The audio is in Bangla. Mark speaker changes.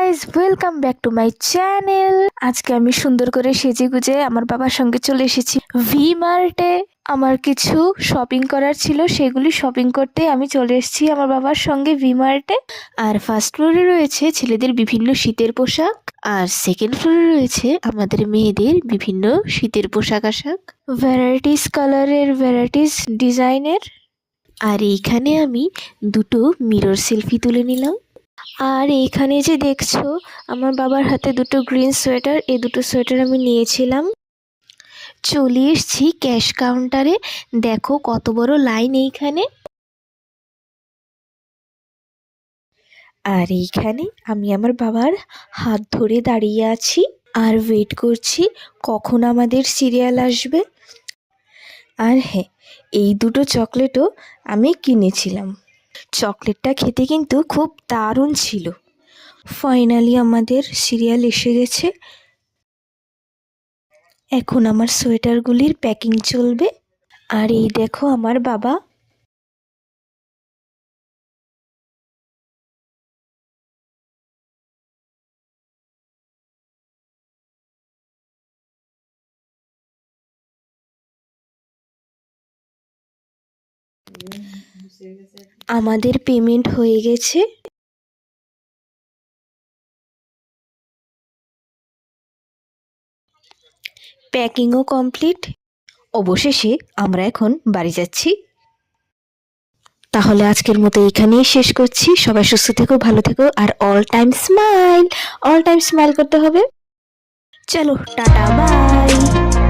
Speaker 1: Guys, welcome back to my channel. আজকে আমি সুন্দর করে সেজে গুজে আমার বাবার সঙ্গে চলে এসেছি ভি মার্টে। আমার কিছু শপিং করার ছিল, সেগুলি শপিং করতে আমি চলে এসেছি আমার বাবার সঙ্গে ভি মার্টে। আর ফার্স্ট ফ্লোরে রয়েছে ছেলেদের বিভিন্ন শীতের পোশাক, আর সেকেন্ড ফ্লোরে রয়েছে আমাদের মেয়েদের বিভিন্ন শীতের পোশাক আশাক, ভ্যারাইটিস কালারের, ভ্যারাইটিস ডিজাইনের। আর এইখানে আমি দুটো মিরর সেলফি তুলে নিলাম। আর এইখানে যে দেখছো আমার বাবার হাতে দুটো গ্রিন সোয়েটার, এই দুটো সোয়েটার আমি নিয়েছিলাম। চলে এসছি ক্যাশ কাউন্টারে। দেখো কত বড় লাইন এইখানে। আর এইখানে আমি আমার বাবার হাত ধরে দাঁড়িয়ে আছি আর ওয়েট করছি কখন আমাদের সিরিয়াল আসবে। আর হ্যাঁ, এই দুটো চকলেটও আমি কিনেছিলাম। চকলেটটা খেতে কিন্তু খুব দারুণ ছিল। ফাইনালি আমাদের সিরিয়াল এসে গেছে। এখন আমার সোয়েটারগুলির প্যাকিং চলবে। আর এই দেখো আমার বাবা। আমাদের পেমেন্ট হয়ে গেছে। প্যাকিংও কমপ্লিট। অবশেষে আমরা এখন বাড়ি যাচ্ছি। তাহলে আজকের মতো এখানেই শেষ করছি। সবাই সুস্থ থেকো, ভালো থেকো, আর all time smile, all time smile করতে হবে। চলো টাটা, বাই।